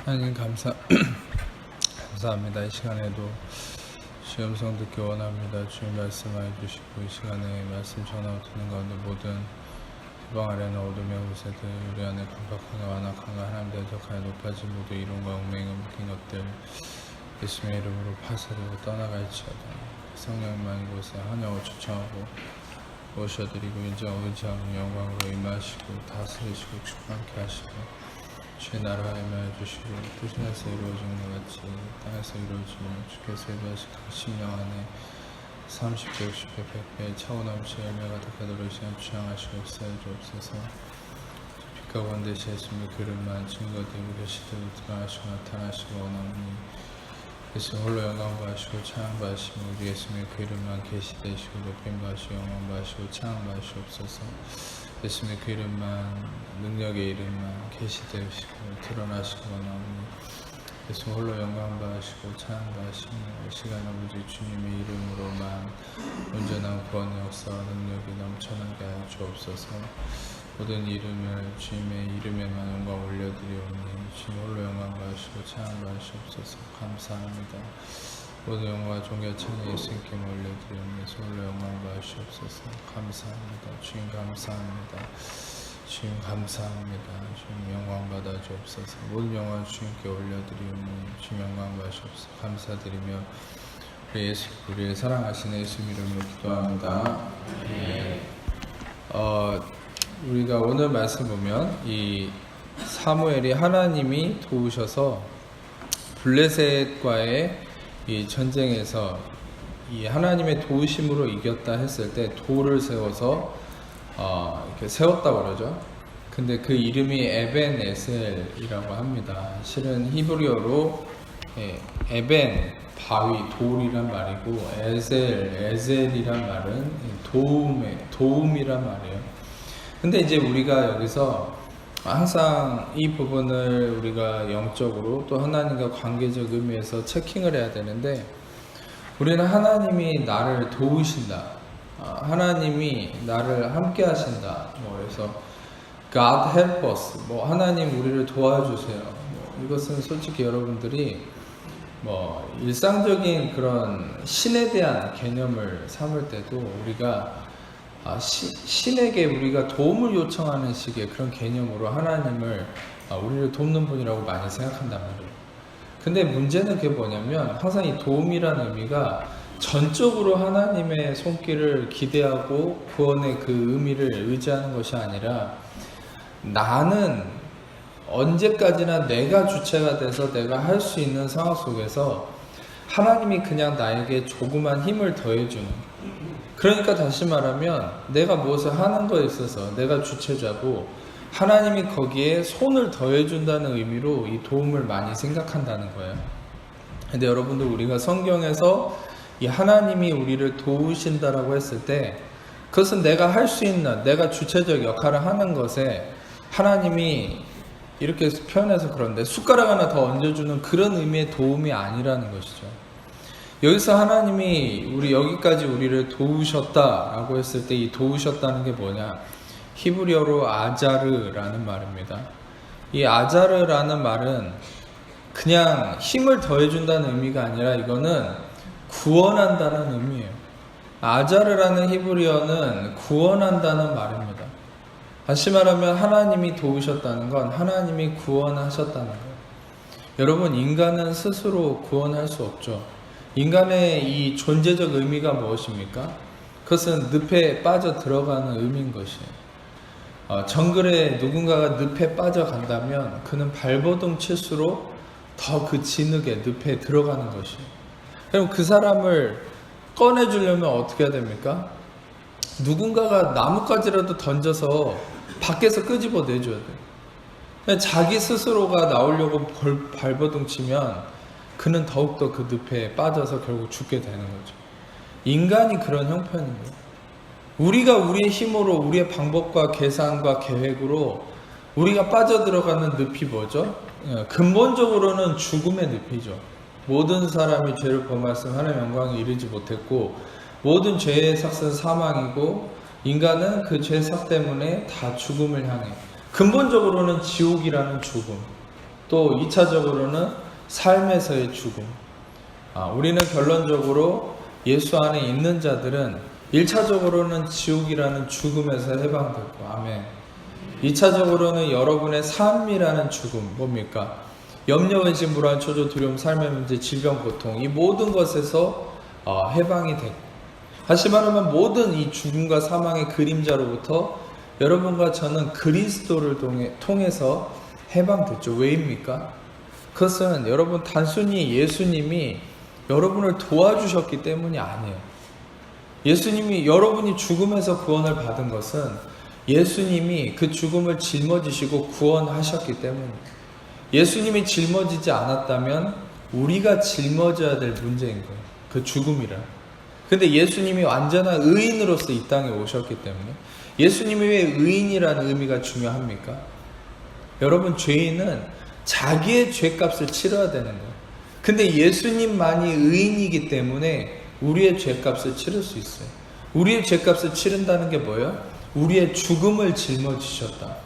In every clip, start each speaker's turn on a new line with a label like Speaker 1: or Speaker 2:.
Speaker 1: 하나님 감사합니다. 이 시간에도 주의 음성 듣기 원합니다. 주의 말씀하여 주시고 이 시간에 말씀 전하고 듣는 가운데 모든 해방 아래나 어둠의 후세들 우리 안에 강박함과 완악함과 하나님 대적하여 높아진 모두 이론과 운명에 묶인 것들 예수님의 이름으로 파쇄되고 떠나갈지어다. 성령만 이곳에 환영을 초청하고 모셔드리고 인정하고 의지하는 영광으로 임하시고 다스리시고 축복하게 하시고 주의 나라가 임하여 주시고 뜻이 하에서 이루어지는 것 같이 땅에서 이루어지며 주께서 예배하신 그 심령 안에 30배, 60배, 100배 차고 넘치는 열매가 득하도록 시간 주장하시고 역사해 주옵소서. 빛과 권대시 예수님의 그릇만 증거되고 계시되고 드러나시고 나타나시고 원하오니 예수 홀로 영광 받으시고 찬양 받으시고 우리 예수님의 그 이름만 계시되시고 높임 받으시고 영광 받으시고 찬양 받으시옵소서. 예수님의 그 이름만 능력의 이름만 계시되시고 드러나시고 나오니 예수 홀로 영광 받으시고 찬양 받으시고 이 시간 아버지 주님의 이름으로만 온전한 구원의 역사와 능력이 넘쳐나게 하여 주옵소서. 모든 이름을 주님의 이름에만 영광 올려드리오니 주님 홀로 영광 받으시고 찬양 받으시옵소서. 감사합니다. 모든 영광과 존귀와 찬양 예수님께 올려드리오니 예수 홀로 영광 받으시옵소서. 감사합니다. 주님 감사합니다. 주님 감사합니다. 주님 영광 받아 주옵소서. 모든 영광 주님께 올려드리오니 주님 영광 받으시옵소서. 감사드리며 우리의 사랑하시는 예수님 이름으로 기도합니다. 우리가 오늘 말씀 보면 이 사무엘이 하나님이 도우셔서 블레셋과의 이 전쟁에서 이 하나님의 도우심으로 이겼다 했을 때 돌을 세워서 이렇게 세웠다고 그러죠. 근데 그 이름이 에벤에셀이라고 합니다. 실은 히브리어로 에벤 바위 돌이란 말이고 에셀이란 말은 도움이란 말이에요. 근데 이제 우리가 여기서 항상 이 부분을 우리가 영적으로 또 하나님과 관계적 의미에서 체킹을 해야 되는데 우리는 하나님이 나를 도우신다. 하나님이 나를 함께 하신다. 그래서 God help us. 하나님 우리를 도와주세요. 이것은 솔직히 여러분들이 일상적인 그런 신에 대한 개념을 삼을 때도 우리가 신에게 우리가 도움을 요청하는 식의 그런 개념으로 하나님을 우리를 돕는 분이라고 많이 생각한단 말이에요. 근데 문제는 그게 뭐냐면 항상 이 도움이라는 의미가 전적으로 하나님의 손길을 기대하고 구원의 그 의미를 의지하는 것이 아니라 나는 언제까지나 내가 주체가 돼서 내가 할 수 있는 상황 속에서 하나님이 그냥 나에게 조그만 힘을 더해주는, 그러니까 다시 말하면 내가 무엇을 하는 거에 있어서 내가 주체자고 하나님이 거기에 손을 더해준다는 의미로 이 도움을 많이 생각한다는 거예요. 근데 여러분들 우리가 성경에서 이 하나님이 우리를 도우신다라고 했을 때 그것은 내가 할 수 있는 내가 주체적 역할을 하는 것에 하나님이 이렇게 표현해서 그런데 숟가락 하나 더 얹어주는 그런 의미의 도움이 아니라는 것이죠. 여기서 하나님이 여기까지 우리를 도우셨다라고 했을 때 이 도우셨다는 게 뭐냐? 히브리어로 아자르라는 말입니다. 이 아자르라는 말은 그냥 힘을 더해준다는 의미가 아니라 이거는 구원한다는 의미예요. 아자르라는 히브리어는 구원한다는 말입니다. 다시 말하면 하나님이 도우셨다는 건 하나님이 구원하셨다는 거예요. 여러분, 인간은 스스로 구원할 수 없죠. 인간의 이 존재적 의미가 무엇입니까? 그것은 늪에 빠져 들어가는 의미인 것이에요. 정글에 누군가가 늪에 빠져간다면 그는 발버둥 칠수록 더 그 진흙에 늪에 들어가는 것이에요. 그럼 그 사람을 꺼내주려면 어떻게 해야 됩니까? 누군가가 나뭇가지라도 던져서 밖에서 끄집어 내줘야 돼요. 자기 스스로가 나오려고 발버둥 치면 그는 더욱더 그 늪에 빠져서 결국 죽게 되는 거죠. 인간이 그런 형편인 거예요. 우리가 우리의 힘으로 우리의 방법과 계산과 계획으로 우리가 빠져들어가는 늪이 뭐죠? 근본적으로는 죽음의 늪이죠. 모든 사람이 죄를 범하였으면 하나님의 영광에 이르지 못했고 모든 죄의 삭은 사망이고 인간은 그 죄 삭 때문에 다 죽음을 향해 근본적으로는 지옥이라는 죽음, 또 2차적으로는 삶에서의 죽음. 우리는 결론적으로 예수 안에 있는 자들은 1차적으로는 지옥이라는 죽음에서 해방됐고, 아멘. 2차적으로는 여러분의 삶이라는 죽음, 뭡니까? 염려, 의심, 불안, 초조, 두려움, 삶의 문제, 질병, 고통, 이 모든 것에서 해방이 됐고, 다시 말하면 모든 이 죽음과 사망의 그림자로부터 여러분과 저는 그리스도를 통해서 해방됐죠. 왜입니까? 그것은 여러분 단순히 예수님이 여러분을 도와주셨기 때문이 아니에요. 예수님이 여러분이 죽음에서 구원을 받은 것은 예수님이 그 죽음을 짊어지시고 구원하셨기 때문이에요. 예수님이 짊어지지 않았다면 우리가 짊어져야 될 문제인 거예요. 그 죽음이라. 근데 예수님이 완전한 의인으로서 이 땅에 오셨기 때문에, 예수님이 왜 의인이라는 의미가 중요합니까? 여러분, 죄인은 자기의 죄값을 치러야 되는 거예요. 근데 예수님만이 의인이기 때문에 우리의 죄값을 치를 수 있어요. 우리의 죄값을 치른다는 게 뭐예요? 우리의 죽음을 짊어지셨다.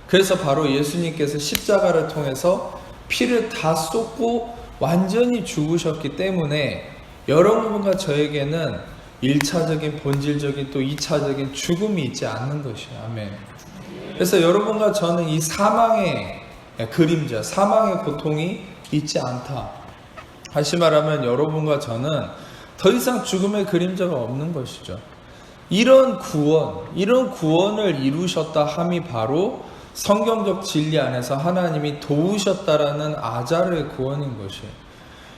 Speaker 1: 그래서 바로 예수님께서 십자가를 통해서 피를 다 쏟고 완전히 죽으셨기 때문에 여러분과 저에게는 1차적인 본질적인 또 2차적인 죽음이 있지 않는 것이에요. 아멘. 그래서 여러분과 저는 이 사망의 그림자, 사망의 고통이 있지 않다. 다시 말하면 여러분과 저는 더 이상 죽음의 그림자가 없는 것이죠. 이런 구원을 이루셨다 함이 바로 성경적 진리 안에서 하나님이 도우셨다라는 아자르의 구원인 것이에요.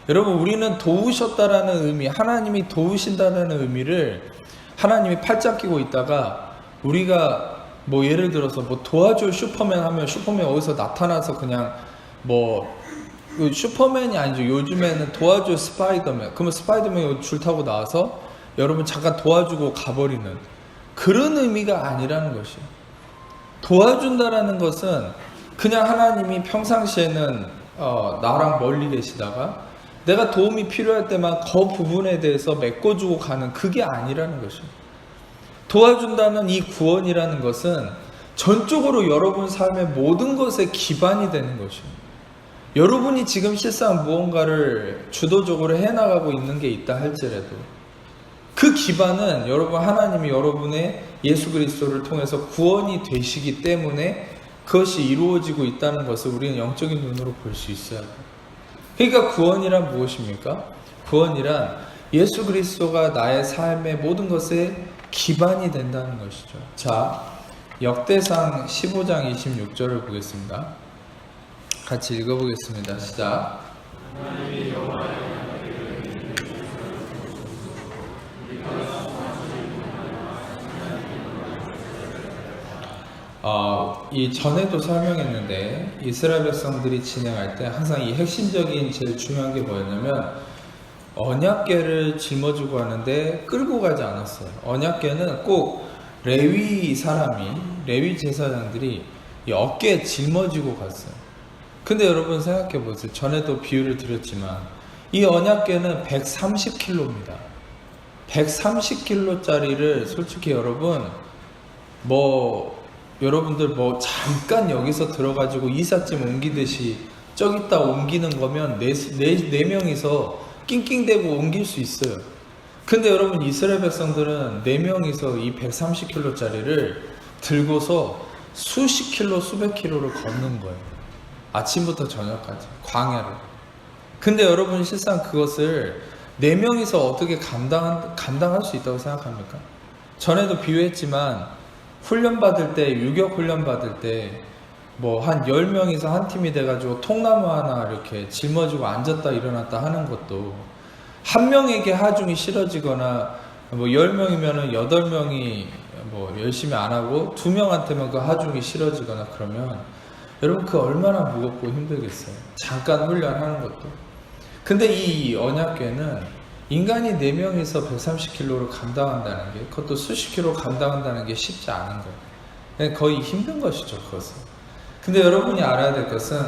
Speaker 1: 여러분, 우리는 도우셨다라는 의미, 하나님이 도우신다라는 의미를 하나님이 팔짱 끼고 있다가 우리가 예를 들어서 도와줄 슈퍼맨 하면 슈퍼맨 어디서 나타나서 그냥 슈퍼맨이 아니죠. 요즘에는 도와줄 스파이더맨. 그러면 스파이더맨이 줄 타고 나와서 여러분 잠깐 도와주고 가버리는 그런 의미가 아니라는 것이에요. 도와준다라는 것은 그냥 하나님이 평상시에는 나랑 멀리 계시다가 내가 도움이 필요할 때만 그 부분에 대해서 메꿔주고 가는, 그게 아니라는 것이에요. 도와준다는 이 구원이라는 것은 전적으로 여러분 삶의 모든 것에 기반이 되는 것이에요. 여러분이 지금 실상 무언가를 주도적으로 해나가고 있는 게 있다 할지라도 그 기반은 여러분 하나님이 여러분의 예수 그리스도를 통해서 구원이 되시기 때문에 그것이 이루어지고 있다는 것을 우리는 영적인 눈으로 볼 수 있어야 돼요. 그러니까 구원이란 무엇입니까? 구원이란 예수 그리스도가 나의 삶의 모든 것에 기반이 된다는 것이죠. 자, 역대상 15장 26절을 보겠습니다. 같이 읽어보겠습니다. 시작. 이 전에도 설명했는데 이스라엘 백성들이 진행할 때 항상 이 핵심적인 제일 중요한 게 뭐였냐면 언약궤를 짊어지고 가는데 끌고 가지 않았어요. 언약궤는 꼭 레위 제사장들이 이 어깨에 짊어지고 갔어요. 근데 여러분 생각해 보세요. 전에도 비유를 드렸지만 이 언약궤는 130kg입니다. 130kg짜리를 솔직히 여러분 여러분들 잠깐 여기서 들어가지고 이삿짐 옮기듯이 저기다 옮기는 거면 네 명이서 낑낑대고 옮길 수 있어요. 근데 여러분 이스라엘 백성들은 4명이서 이 130kg짜리를 들고서 수십 킬로 수백 킬로를 걷는 거예요. 아침부터 저녁까지 광야를. 근데 여러분 실상 그것을 4명이서 어떻게 감당할 수 있다고 생각합니까? 전에도 비유했지만 훈련 받을 때, 유격 훈련 받을 때 한 10명이서 한 팀이 돼가지고 통나무 하나 이렇게 짊어지고 앉았다 일어났다 하는 것도 한 명에게 하중이 실어지거나 10명이면은 8명이 열심히 안 하고 2명한테만 그 하중이 실어지거나 그러면 여러분 그 얼마나 무겁고 힘들겠어요. 잠깐 훈련하는 것도. 근데 이 언약궤는 인간이 4명이서 130kg를 감당한다는 게, 그것도 수십 킬로 감당한다는 게 쉽지 않은 거예요. 거의 힘든 것이죠, 그것은. 근데 여러분이 알아야 될 것은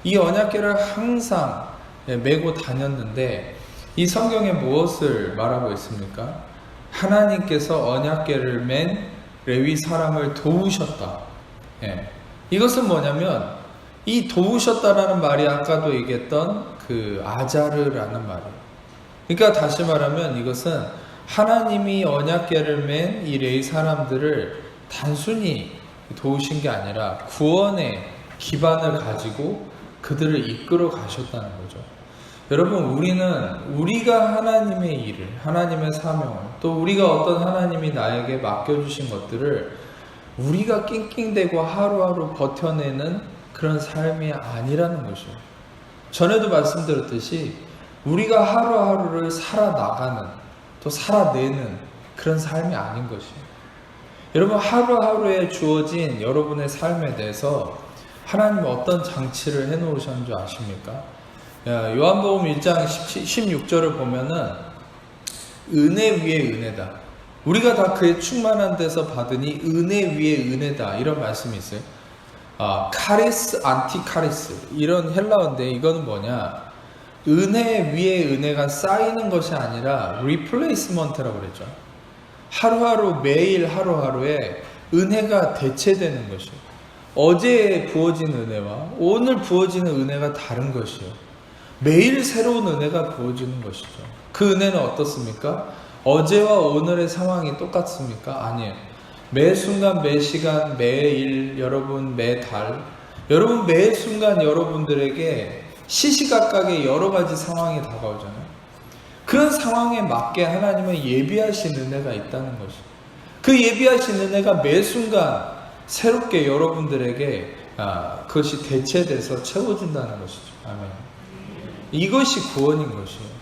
Speaker 1: 이 언약궤를 항상 메고 다녔는데 이 성경에 무엇을 말하고 있습니까? 하나님께서 언약궤를 맨 레위 사람을 도우셨다. 이것은 뭐냐면 이 도우셨다라는 말이 아까도 얘기했던 그 아자르라는 말이에요. 그러니까 다시 말하면 이것은 하나님이 언약궤를 맨 이 레위 사람들을 단순히 도우신 게 아니라 구원의 기반을 가지고 그들을 이끌어 가셨다는 거죠. 여러분, 우리가 하나님의 일을, 하나님의 사명을, 또 우리가 어떤 하나님이 나에게 맡겨주신 것들을 우리가 낑낑대고 하루하루 버텨내는 그런 삶이 아니라는 것이죠. 전에도 말씀드렸듯이 우리가 하루하루를 살아나가는, 또 살아내는 그런 삶이 아닌 것이에요. 여러분, 하루하루에 주어진 여러분의 삶에 대해서 하나님은 어떤 장치를 해놓으셨는 줄 아십니까? 요한복음 1장 16절을 보면은 은혜 위에 은혜다. 우리가 다 그의 충만한 데서 받으니 은혜 위에 은혜다. 이런 말씀이 있어요. 카리스, 안티카리스. 이런 헬라어인데 이거는 뭐냐? 은혜 위에 은혜가 쌓이는 것이 아니라 리플레이스먼트라고 그랬죠. 하루하루 매일 하루하루에 은혜가 대체되는 것이요. 어제 부어진 은혜와 오늘 부어지는 은혜가 다른 것이요. 매일 새로운 은혜가 부어지는 것이죠. 그 은혜는 어떻습니까? 어제와 오늘의 상황이 똑같습니까? 아니에요. 매 순간, 매 시간, 매일, 여러분, 매달, 여러분 매 순간 여러분들에게 시시각각의 여러 가지 상황이 다가오잖아요. 그런 상황에 맞게 하나님은 예비하신 은혜가 있다는 것이죠. 그 예비하신 은혜가 매 순간 새롭게 여러분들에게 그것이 대체돼서 채워진다는 것이죠. 아멘. 이것이 구원인 것이에요.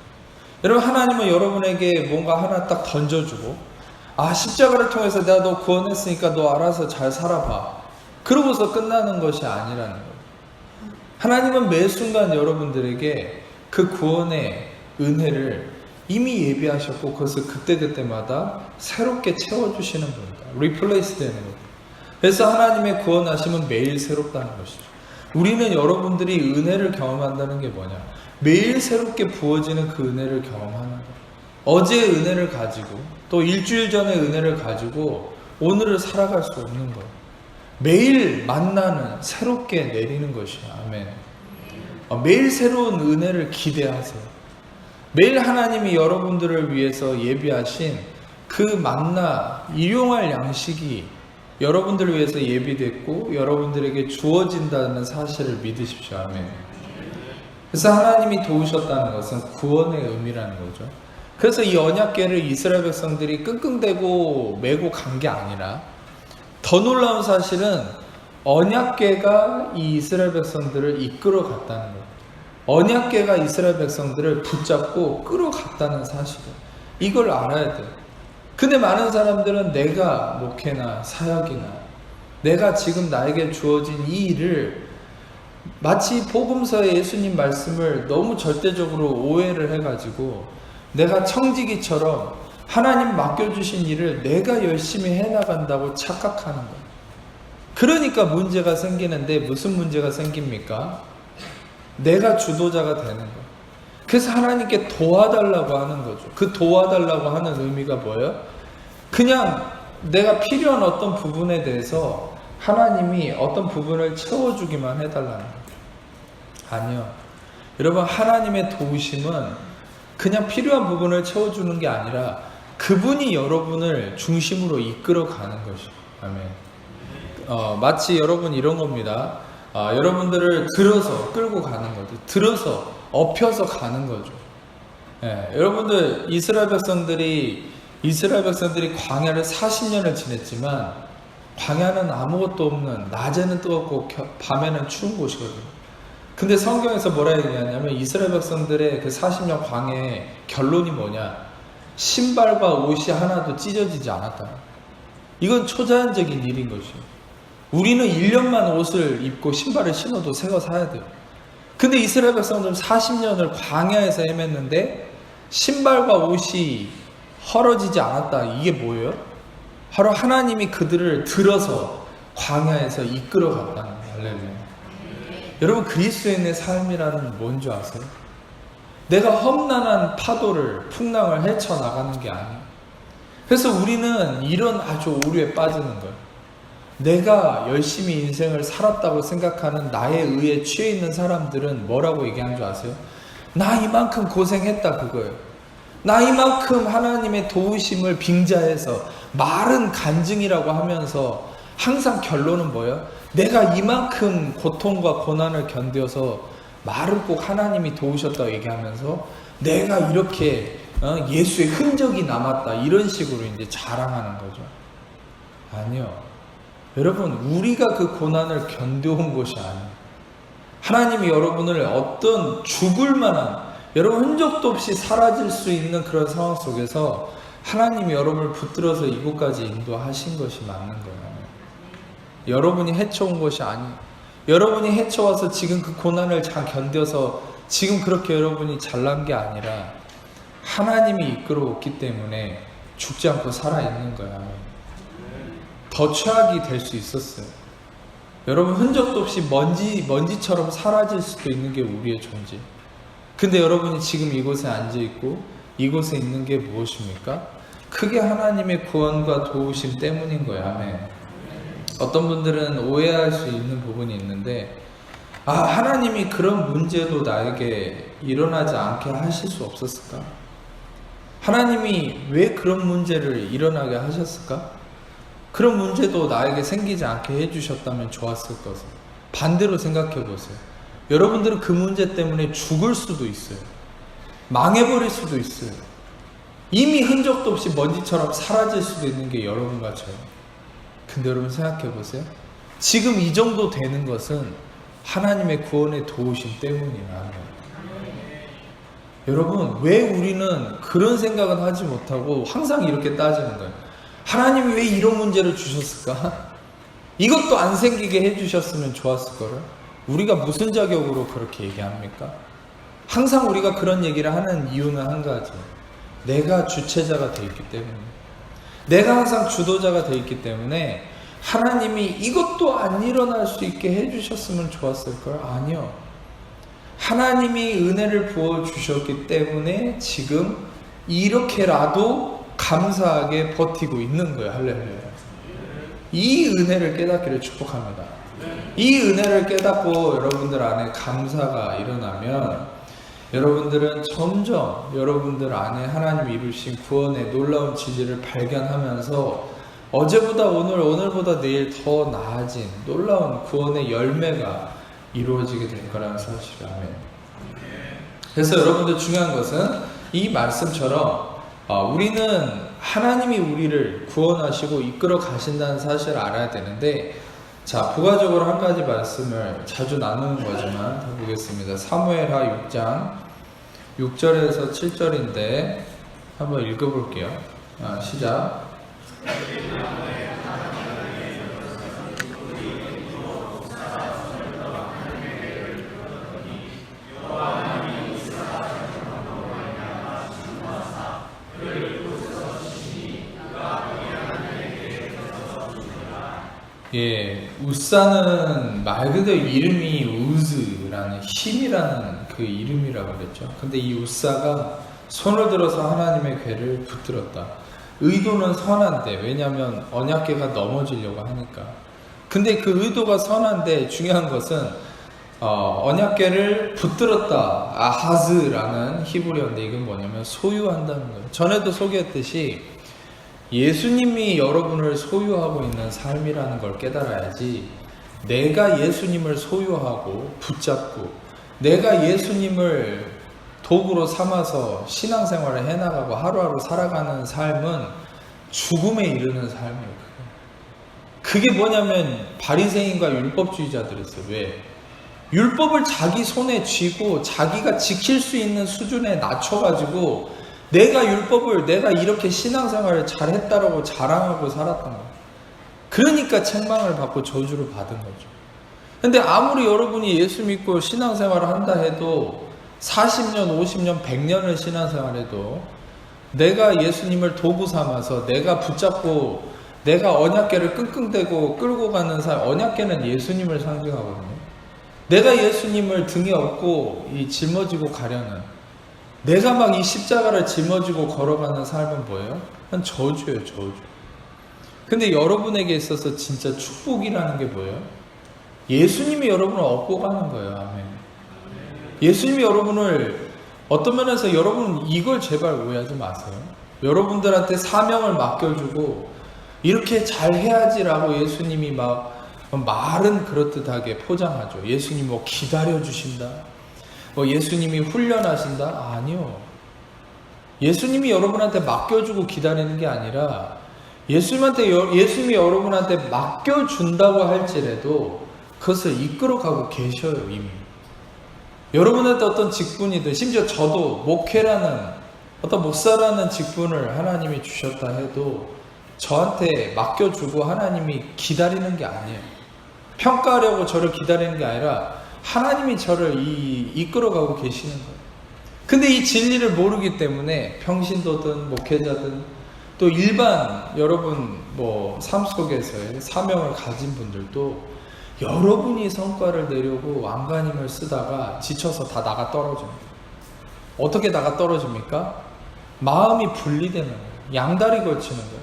Speaker 1: 여러분, 하나님은 여러분에게 뭔가 하나 딱 던져주고, 십자가를 통해서 내가 너 구원했으니까 너 알아서 잘 살아봐. 그러고서 끝나는 것이 아니라는 거예요. 하나님은 매 순간 여러분들에게 그 구원의 은혜를 이미 예비하셨고, 그것을 그때그때마다 새롭게 채워주시는 겁니다. 리플레이스 되는 겁니다. 그래서 하나님의 구원하심은 매일 새롭다는 것이죠. 우리는 여러분들이 은혜를 경험한다는 게 뭐냐? 매일 새롭게 부어지는 그 은혜를 경험하는 거예요. 어제의 은혜를 가지고 또 일주일 전의 은혜를 가지고 오늘을 살아갈 수 없는 거예요. 매일 만나는, 새롭게 내리는 것이에요. 아멘. 매일 새로운 은혜를 기대하세요. 매일 하나님이 여러분들을 위해서 예비하신 그 만나, 일용할 양식이 여러분들을 위해서 예비됐고 여러분들에게 주어진다는 사실을 믿으십시오. 아멘. 그래서 하나님이 도우셨다는 것은 구원의 의미라는 거죠. 그래서 이 언약궤를 이스라엘 백성들이 끙끙대고 메고 간 게 아니라, 더 놀라운 사실은 언약궤가 이 이스라엘 백성들을 이끌어 갔다는 거예요. 언약궤가 이스라엘 백성들을 붙잡고 끌어갔다는 사실을, 이걸 알아야 돼요. 근데 많은 사람들은 내가 목회나 사역이나 내가 지금 나에게 주어진 이 일을 마치 복음서의 예수님 말씀을 너무 절대적으로 오해를 해가지고 내가 청지기처럼 하나님 맡겨주신 일을 내가 열심히 해나간다고 착각하는 거예요. 그러니까 문제가 생기는데, 무슨 문제가 생깁니까? 내가 주도자가 되는 거예요. 그래서 하나님께 도와달라고 하는 거죠. 그 도와달라고 하는 의미가 뭐예요? 그냥 내가 필요한 어떤 부분에 대해서 하나님이 어떤 부분을 채워주기만 해달라는 거예요. 아니요. 여러분, 하나님의 도우심은 그냥 필요한 부분을 채워주는 게 아니라 그분이 여러분을 중심으로 이끌어 가는 것이에요. 아멘. 마치 여러분 이런 겁니다. 여러분들을 들어서 끌고 가는 거죠. 들어서 업혀서 가는 거죠. 여러분들 이스라엘 백성들이 광야를 40년을 지냈지만, 광야는 아무것도 없는, 낮에는 뜨겁고 밤에는 추운 곳이거든요. 근데 성경에서 뭐라 얘기하냐면 이스라엘 백성들의 그 40년 광야의 결론이 뭐냐? 신발과 옷이 하나도 찢어지지 않았다. 이건 초자연적인 일인 것이에요. 우리는 1년만 옷을 입고 신발을 신어도 새 거 사야 돼요. 근데 이스라엘 백성들은 40년을 광야에서 헤맸는데 신발과 옷이 헐어지지 않았다. 이게 뭐예요? 바로 하나님이 그들을 들어서 광야에서 이끌어 갔다는 거예요. 할렐루야. 여러분, 그리스도인의 삶이라는 뭔지 아세요? 내가 험난한 파도를, 풍랑을 헤쳐나가는 게 아니에요. 그래서 우리는 이런 아주 오류에 빠지는 거예요. 내가 열심히 인생을 살았다고 생각하는 나의 의에 취해 있는 사람들은 뭐라고 얘기하는 줄 아세요? 나 이만큼 고생했다 그거예요. 나 이만큼 하나님의 도우심을 빙자해서 말은 간증이라고 하면서 항상 결론은 뭐예요? 내가 이만큼 고통과 고난을 견뎌서 말은 꼭 하나님이 도우셨다고 얘기하면서 내가 이렇게 예수의 흔적이 남았다 이런 식으로 이제 자랑하는 거죠. 아니요. 여러분, 우리가 그 고난을 견뎌온 것이 아니에요. 하나님이 여러분을 어떤 죽을 만한, 여러분 흔적도 없이 사라질 수 있는 그런 상황 속에서 하나님이 여러분을 붙들어서 이곳까지 인도하신 것이 맞는 거예요. 여러분이 헤쳐온 것이 아니에요. 여러분이 헤쳐와서 지금 그 고난을 잘 견뎌서 지금 그렇게 여러분이 잘난 게 아니라 하나님이 이끌어왔기 때문에 죽지 않고 살아있는 거야. 더 최악이 될 수 있었어요. 여러분 흔적도 없이 먼지처럼 사라질 수도 있는 게 우리의 존재. 근데 여러분이 지금 이곳에 앉아있고 이곳에 있는 게 무엇입니까? 크게 하나님의 구원과 도우심 때문인 거예요. 아멘. 어떤 분들은 오해할 수 있는 부분이 있는데 하나님이 그런 문제도 나에게 일어나지 않게 하실 수 없었을까? 하나님이 왜 그런 문제를 일어나게 하셨을까? 그런 문제도 나에게 생기지 않게 해주셨다면 좋았을 것을. 반대로 생각해 보세요. 여러분들은 그 문제 때문에 죽을 수도 있어요. 망해버릴 수도 있어요. 이미 흔적도 없이 먼지처럼 사라질 수도 있는 게 여러분과 저예요. 근데 여러분 생각해 보세요. 지금 이 정도 되는 것은 하나님의 구원의 도우심 때문이라는 거예요. 여러분, 왜 우리는 그런 생각은 하지 못하고 항상 이렇게 따지는 거예요. 하나님이 왜 이런 문제를 주셨을까? 이것도 안 생기게 해주셨으면 좋았을 거를. 우리가 무슨 자격으로 그렇게 얘기합니까? 항상 우리가 그런 얘기를 하는 이유는 한 가지. 내가 주체자가 되어 있기 때문에. 내가 항상 주도자가 되어 있기 때문에 하나님이 이것도 안 일어날 수 있게 해주셨으면 좋았을 걸. 아니요. 하나님이 은혜를 부어주셨기 때문에 지금 이렇게라도 감사하게 버티고 있는 거예요. 할렐루야. 이 은혜를 깨닫기를 축복합니다. 이 은혜를 깨닫고 여러분들 안에 감사가 일어나면 여러분들은 점점 여러분들 안에 하나님이 이루신 구원의 놀라운 지지를 발견하면서 어제보다 오늘보다 내일 더 나아진 놀라운 구원의 열매가 이루어지게 될 거라는 사실을. 아멘. 그래서 여러분들 중요한 것은 이 말씀처럼 우리는 하나님이 우리를 구원하시고 이끌어 가신다는 사실을 알아야 되는데, 자, 부가적으로 한 가지 말씀을 자주 나누는 거지만 해보겠습니다. 사무엘하 6장 6절에서 7절인데 한번 읽어볼게요. 시작. 예, 우사는 말 그대로 이름이 우즈라는 힘이라는 그 이름이라고 그랬죠. 근데 이 우사가 손을 들어서 하나님의 궤를 붙들었다. 의도는 선한데, 왜냐하면 언약궤가 넘어지려고 하니까. 근데 그 의도가 선한데 중요한 것은 언약궤를 붙들었다. 아하즈라는 히브리어인데 이건 뭐냐면 소유한다는 거예요. 전에도 소개했듯이 예수님이 여러분을 소유하고 있는 삶이라는 걸 깨달아야지, 내가 예수님을 소유하고 붙잡고 내가 예수님을 도구로 삼아서 신앙생활을 해나가고 하루하루 살아가는 삶은 죽음에 이르는 삶이에요. 그게 뭐냐면 바리새인과 율법주의자들이었어요. 왜? 율법을 자기 손에 쥐고 자기가 지킬 수 있는 수준에 낮춰가지고 내가 이렇게 신앙생활을 잘했다라고 자랑하고 살았던 거예요. 그러니까 책망을 받고 저주를 받은 거죠. 근데 아무리 여러분이 예수 믿고 신앙생활을 한다 해도 40년, 50년, 100년을 신앙생활해도 내가 예수님을 도구 삼아서 내가 붙잡고 내가 언약궤를 끙끙대고 끌고 가는 삶, 언약궤는 예수님을 상징하거든요. 내가 예수님을 등에 업고 짊어지고 가려는, 내가 막 이 십자가를 짊어지고 걸어가는 삶은 뭐예요? 그건 저주예요, 저주. 근데 여러분에게 있어서 진짜 축복이라는 게 뭐예요? 예수님이 여러분을 업고 가는 거예요. 아멘. 예수님이 여러분을 어떤 면에서 여러분 이걸 제발 오해하지 마세요. 여러분들한테 사명을 맡겨주고 이렇게 잘 해야지라고 예수님이 막 말은 그렇듯하게 포장하죠. 예수님 뭐 기다려주신다, 뭐 예수님이 훈련하신다. 아니요. 예수님이 여러분한테 맡겨주고 기다리는 게 아니라 예수님이 여러분한테 맡겨준다고 할지라도 그것을 이끌어가고 계셔요. 이미 여러분한테 어떤 직분이든, 심지어 저도 목회라는 어떤 목사라는 직분을 하나님이 주셨다 해도 저한테 맡겨주고 하나님이 기다리는 게 아니에요. 평가하려고 저를 기다리는 게 아니라 하나님이 저를 이끌어가고 계시는 거예요. 근데 이 진리를 모르기 때문에 평신도든 목회자든 또 일반 여러분 삶 속에서의 사명을 가진 분들도 여러분이 성과를 내려고 안간힘을 쓰다가 지쳐서 다 나가 떨어집니다. 어떻게 나가 떨어집니까? 마음이 분리되는 거예요. 양다리 걸치는 거예요.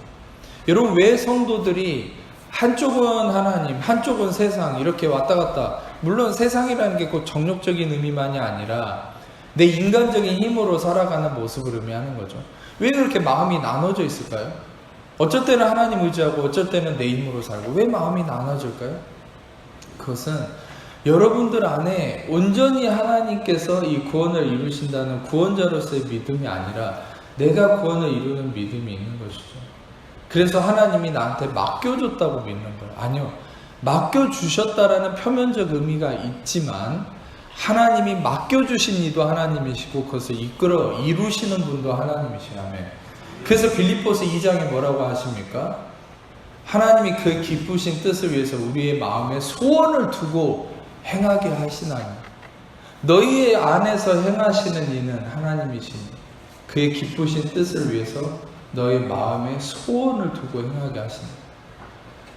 Speaker 1: 여러분, 왜 성도들이 한쪽은 하나님, 한쪽은 세상 이렇게 왔다 갔다, 물론 세상이라는 게 곧 정욕적인 의미만이 아니라 내 인간적인 힘으로 살아가는 모습을 의미하는 거죠. 왜 그렇게 마음이 나눠져 있을까요? 어쩔 때는 하나님 의지하고 어쩔 때는 내 힘으로 살고. 왜 마음이 나눠질까요? 그것은 여러분들 안에 온전히 하나님께서 이 구원을 이루신다는 구원자로서의 믿음이 아니라 내가 구원을 이루는 믿음이 있는 것이죠. 그래서 하나님이 나한테 맡겨줬다고 믿는 거예요. 아니요. 맡겨주셨다라는 표면적 의미가 있지만 하나님이 맡겨주신 이도 하나님이시고 그것을 이끌어 이루시는 분도 하나님이시라며. 그래서 빌립보서 2장에 뭐라고 하십니까? 하나님이 그 기쁘신 뜻을 위해서 우리의 마음에 소원을 두고 행하게 하시나니 너희의 안에서 행하시는 이는 하나님이시니 그의 기쁘신 뜻을 위해서 너희 마음에 소원을 두고 행하게 하시니.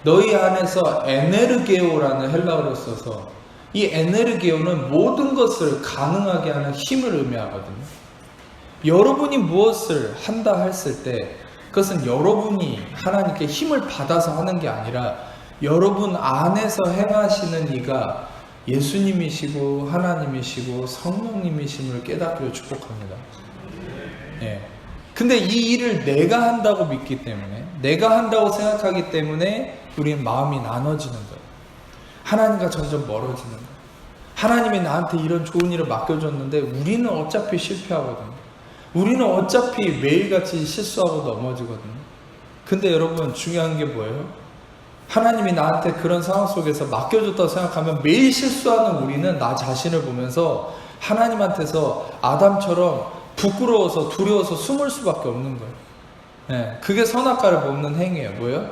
Speaker 1: 너희 안에서 에네르게오라는 헬라어를 써서 이 에네르게오는 모든 것을 가능하게 하는 힘을 의미하거든요. 여러분이 무엇을 한다 했을 때 그것은 여러분이 하나님께 힘을 받아서 하는 게 아니라 여러분 안에서 행하시는 이가 예수님이시고 하나님이시고 성령님이심을 깨닫기로 축복합니다. 예. 근데 이 일을 내가 한다고 믿기 때문에, 내가 한다고 생각하기 때문에 우리는 마음이 나눠지는 거예요. 하나님과 점점 멀어지는 거예요. 하나님이 나한테 이런 좋은 일을 맡겨줬는데 우리는 어차피 실패하거든요. 우리는 어차피 매일같이 실수하고 넘어지거든요. 근데 여러분, 중요한 게 뭐예요? 하나님이 나한테 그런 상황 속에서 맡겨줬다고 생각하면 매일 실수하는 우리는 나 자신을 보면서 하나님한테서 아담처럼 부끄러워서 두려워서 숨을 수밖에 없는 거예요. 네, 그게 선악과를 먹는 행위예요. 뭐예요?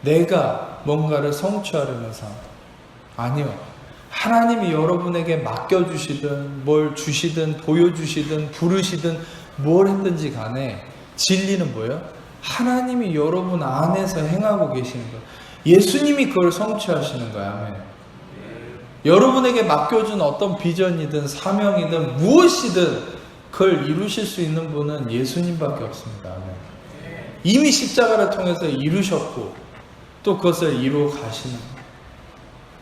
Speaker 1: 내가 뭔가를 성취하려는 삶. 아니요. 하나님이 여러분에게 맡겨주시든 뭘 주시든 보여주시든 부르시든 뭘 했든지 간에 진리는 뭐예요? 하나님이 여러분 안에서 행하고 계시는 거예요. 예수님이 그걸 성취하시는 거예요. 아멘. 여러분에게 맡겨준 어떤 비전이든 사명이든 무엇이든 그걸 이루실 수 있는 분은 예수님밖에 없습니다. 아멘. 이미 십자가를 통해서 이루셨고 또 그것을 이루어 가시는 거예요.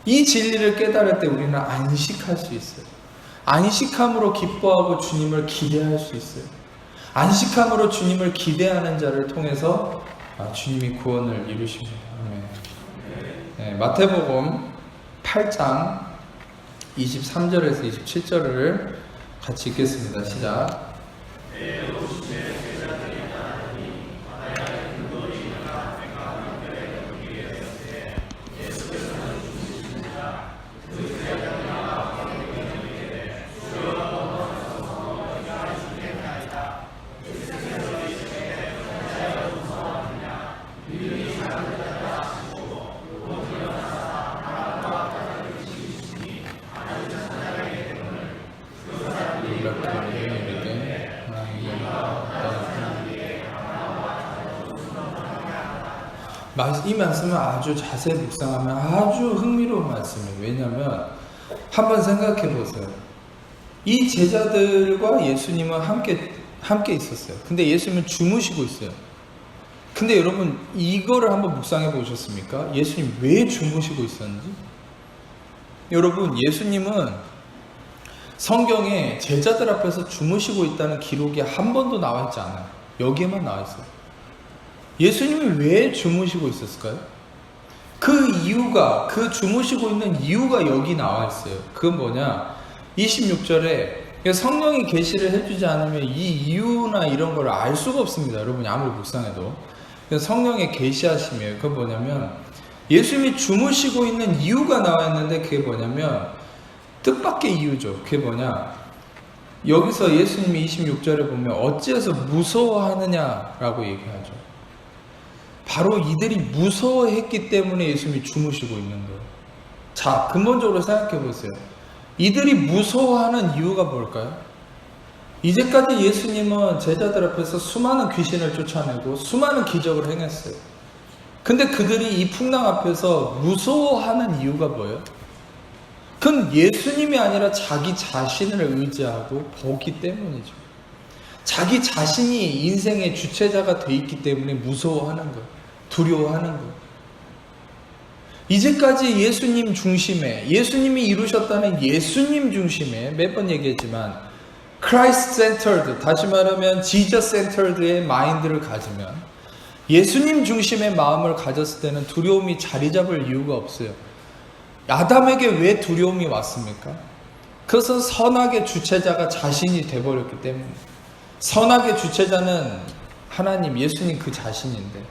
Speaker 1: 이 진리를 깨달을 때 우리는 안식할 수 있어요. 안식함으로 기뻐하고 주님을 기대할 수 있어요. 안식함으로 주님을 기대하는 자를 통해서 주님이 구원을 이루십니다. 네, 마태복음 8장 23절에서 27절을 같이 읽겠습니다. 시작. 이 말씀을 아주 자세히 묵상하면 아주 흥미로운 말씀이에요. 왜냐하면 한번 생각해 보세요. 이 제자들과 예수님은 함께 있었어요. 근데 예수님은 주무시고 있어요. 근데 여러분 이거를 한번 묵상해 보셨습니까? 예수님 왜 주무시고 있었는지? 여러분 예수님은 성경에 제자들 앞에서 주무시고 있다는 기록이 한 번도 나와 있지 않아요. 여기에만 나와 있어요. 예수님이 왜 주무시고 있었을까요? 그 이유가, 그 주무시고 있는 이유가 여기 나와 있어요. 그건 뭐냐? 26절에 성령이 계시를 해주지 않으면 이 이유나 이런 걸 알 수가 없습니다. 여러분이 아무리 묵상해도. 성령의 계시하심이에요. 그건 뭐냐면 예수님이 주무시고 있는 이유가 나와 있는데 그게 뭐냐면 뜻밖의 이유죠. 그게 뭐냐? 여기서 예수님이 26절에 보면 어찌해서 무서워하느냐라고 얘기하죠. 바로 이들이 무서워했기 때문에 예수님이 주무시고 있는 거예요. 자, 근본적으로 생각해 보세요. 이들이 무서워하는 이유가 뭘까요? 이제까지 예수님은 제자들 앞에서 수많은 귀신을 쫓아내고 수많은 기적을 행했어요. 근데 그들이 이 풍랑 앞에서 무서워하는 이유가 뭐예요? 그건 예수님이 아니라 자기 자신을 의지하고 보기 때문이죠. 자기 자신이 인생의 주체자가 돼 있기 때문에 무서워하는 거예요. 두려워하는 거예요. 이제까지 예수님 중심에, 예수님이 이루셨다는 예수님 중심에 몇 번 얘기했지만 Christ centered, 다시 말하면 Jesus centered의 마인드를 가지면 예수님 중심의 마음을 가졌을 때는 두려움이 자리 잡을 이유가 없어요. 아담에게 왜 두려움이 왔습니까? 그것은 선악의 주체자가 자신이 돼버렸기 때문에. 선악의 주체자는 하나님, 예수님 그 자신인데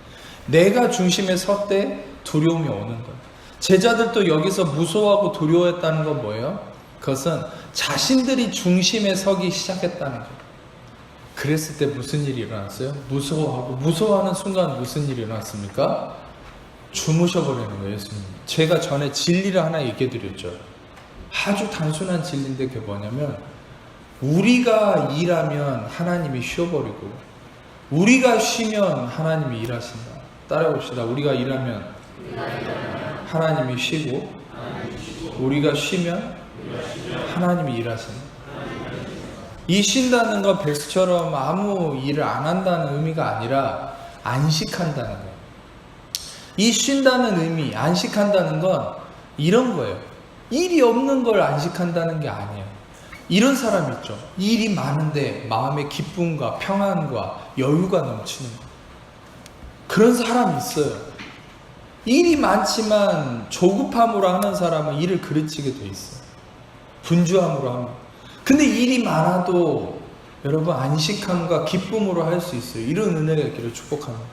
Speaker 1: 내가 중심에 설 때 두려움이 오는 거예요. 제자들도 여기서 무서워하고 두려워했다는 건 뭐예요? 그것은 자신들이 중심에 서기 시작했다는 거예요. 그랬을 때 무슨 일이 일어났어요? 무서워하는 순간 무슨 일이 일어났습니까? 주무셔버리는 거예요, 예수님. 제가 전에 진리를 하나 얘기해 드렸죠. 아주 단순한 진리인데 그게 뭐냐면 우리가 일하면 하나님이 쉬어버리고 우리가 쉬면 하나님이 일하신다. 따라해봅시다. 우리가 일하면 하나님이 쉬고 우리가 쉬면 하나님이 일하신다. 이 쉰다는 건 백수처럼 아무 일을 안 한다는 의미가 아니라 안식한다는 거예요. 이 쉰다는 의미, 안식한다는 건 이런 거예요. 일이 없는 걸 안식한다는 게 아니에요. 이런 사람 있죠. 일이 많은데 마음의 기쁨과 평안과 여유가 넘치는 거예요. 그런 사람이 있어요. 일이 많지만 조급함으로 하는 사람은 일을 그르치게 돼 있어요. 분주함으로 하면. 근데 일이 많아도 여러분 안식함과 기쁨으로 할 수 있어요. 이런 은혜가 있기를 축복합니다.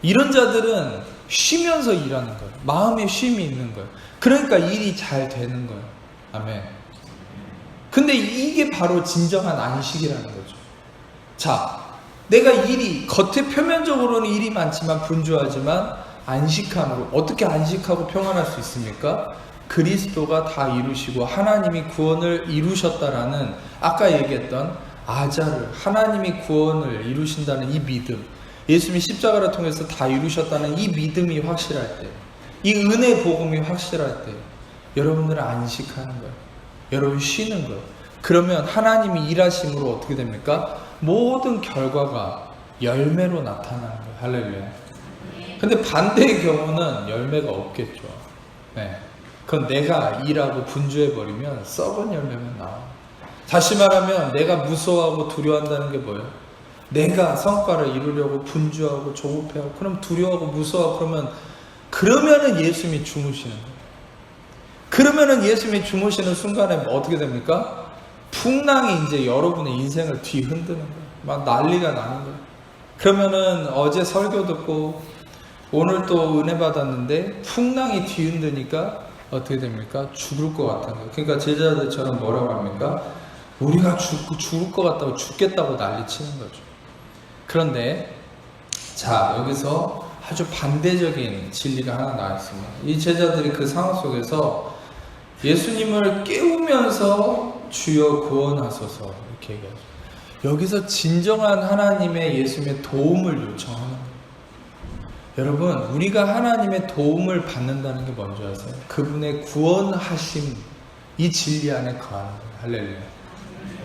Speaker 1: 이런 자들은 쉬면서 일하는 거예요. 마음에 쉼이 있는 거예요. 그러니까 일이 잘 되는 거예요. 아멘. 근데 이게 바로 진정한 안식이라는 거죠. 자, 내가 겉에 표면적으로는 일이 많지만 분주하지만 안식함으로, 어떻게 안식하고 평안할 수 있습니까? 그리스도가 다 이루시고 하나님이 구원을 이루셨다라는 아까 얘기했던 아자를, 하나님이 구원을 이루신다는 이 믿음, 예수님이 십자가를 통해서 다 이루셨다는 이 믿음이 확실할 때, 이 은혜 복음이 확실할 때 여러분들은 안식하는 거예요. 여러분 쉬는 거예요. 그러면 하나님이 일하심으로 어떻게 됩니까? 모든 결과가 열매로 나타나는 거예요. 할렐루야. 근데 반대의 경우는 열매가 없겠죠. 네. 그건 내가 일하고 분주해버리면 썩은 열매만 나와. 다시 말하면 내가 무서워하고 두려워한다는 게 뭐예요? 내가 성과를 이루려고 분주하고 조급해하고 그럼 두려워하고 무서워하고 그러면은 예수님이 주무시는 거예요. 그러면은 예수님이 주무시는 순간에 어떻게 됩니까? 풍랑이 이제 여러분의 인생을 뒤흔드는 거예요. 막 난리가 나는 거예요. 그러면은 어제 설교 듣고 오늘 또 은혜 받았는데 풍랑이 뒤흔드니까 어떻게 됩니까? 죽을 것 같은 거예요. 그러니까 제자들처럼 뭐라고 합니까? 우리가 죽을 것 같다고 죽겠다고 난리치는 거죠. 그런데 자, 여기서 아주 반대적인 진리가 하나 나와 있습니다. 이 제자들이 그 상황 속에서 예수님을 깨우면서 주여 구원하소서 이렇게 얘기하죠. 여기서 진정한 하나님의 예수님의 도움을 요청하는 거예요. 여러분, 우리가 하나님의 도움을 받는다는 게 뭔지 아세요? 그분의 구원하심, 이 진리 안에 거하는 거예요. 할렐루야.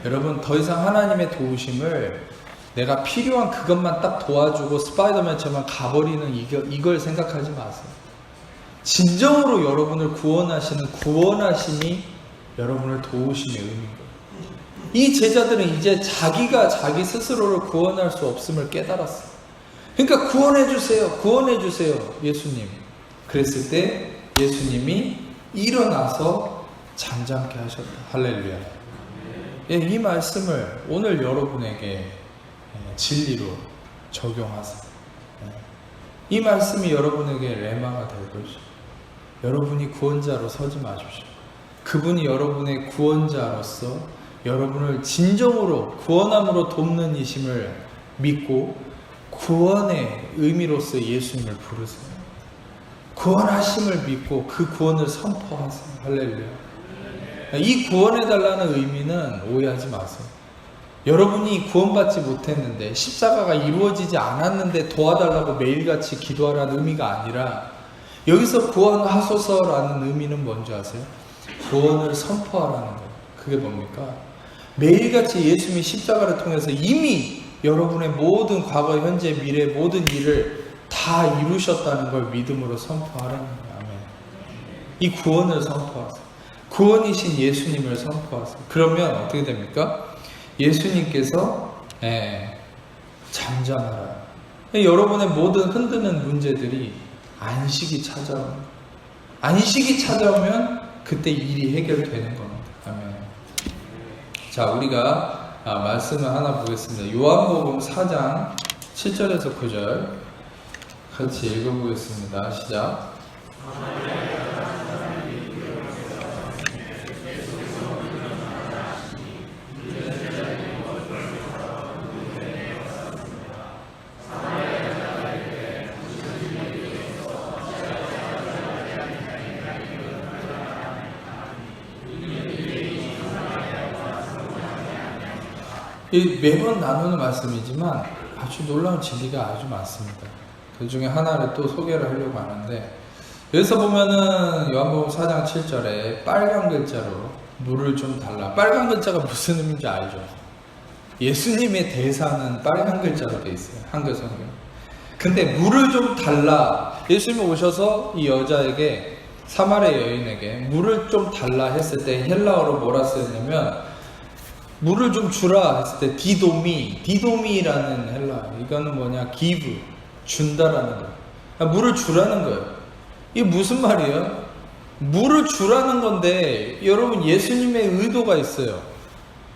Speaker 1: 여러분, 더 이상 하나님의 도우심을 내가 필요한 그것만 딱 도와주고 스파이더맨처럼 가버리는 이걸 생각하지 마세요. 진정으로 여러분을 구원하시는 구원하심이 여러분을 도우심의 의미인 거예요. 이 제자들은 이제 자기가 자기 스스로를 구원할 수 없음을 깨달았어요. 그러니까 구원해주세요, 구원해주세요, 예수님. 그랬을 때 예수님이 일어나서 잠잠케 하셨다. 할렐루야. 예, 이 말씀을 오늘 여러분에게 진리로 적용하세요. 이 말씀이 여러분에게 레마가 될 것이죠. 여러분이 구원자로 서지 마십시오. 그분이 여러분의 구원자로서 여러분을 진정으로 구원함으로 돕는 이심을 믿고 구원의 의미로서 예수님을 부르세요. 구원하심을 믿고 그 구원을 선포하세요. 할렐루야. 이 구원해달라는 의미는 오해하지 마세요. 여러분이 구원받지 못했는데 십자가가 이루어지지 않았는데 도와달라고 매일같이 기도하라는 의미가 아니라 여기서 구원하소서라는 의미는 뭔지 아세요? 구원을 선포하라는 거예요. 그게 뭡니까? 매일같이 예수님이 십자가를 통해서 이미 여러분의 모든 과거, 현재, 미래 모든 일을 다 이루셨다는 걸 믿음으로 선포하라는 거예요. 아멘. 이 구원을 선포하세요. 구원이신 예수님을 선포하세요. 그러면 어떻게 됩니까? 예수님께서 잠잠하라. 여러분의 모든 흔드는 문제들이 안식이 찾아옵니다. 안식이 찾아오면 그때 일이 해결되는 겁니다. 아멘. 자, 우리가 말씀을 하나 보겠습니다. 요한복음 4장 7절에서 9절 같이 읽어보겠습니다. 시작. 매번 나누는 말씀이지만 아주 놀라운 진리가 아주 많습니다. 그 중에 하나를 또 소개를 하려고 하는데, 여기서 보면은 요한복음 4장 7절에 빨간 글자로 물을 좀 달라. 빨간 글자가 무슨 의미인지 알죠? 예수님의 대사는 빨간 글자로 되어 있어요. 한글 성경. 근데 물을 좀 달라. 예수님이 오셔서 이 여자에게, 사마리아 여인에게 물을 좀 달라 했을 때 헬라어로 뭐라 쓰였냐면 물을 좀 주라 했을 때 디도미라는 헬라. 이거는 뭐냐? give, 준다라는 거예요. 그러니까 물을 주라는 거예요. 이게 무슨 말이에요? 물을 주라는 건데 여러분 예수님의 의도가 있어요.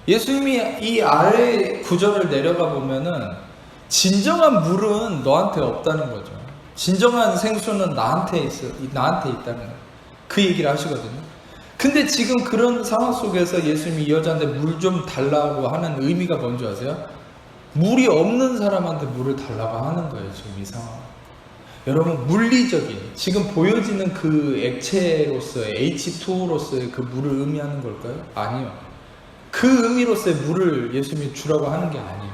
Speaker 1: 예수님이 이 아래 구절을 내려가 보면은 진정한 물은 너한테 없다는 거죠. 진정한 생수는 나한테 있다는 거예요. 그 얘기를 하시거든요. 근데 지금 그런 상황 속에서 예수님이 이 여자한테 물 좀 달라고 하는 의미가 뭔지 아세요? 물이 없는 사람한테 물을 달라고 하는 거예요. 지금 이 상황. 여러분 물리적인 지금 보여지는 그 액체로서의 H2O로서의 그 물을 의미하는 걸까요? 아니요. 그 의미로서의 물을 예수님이 주라고 하는 게 아니에요.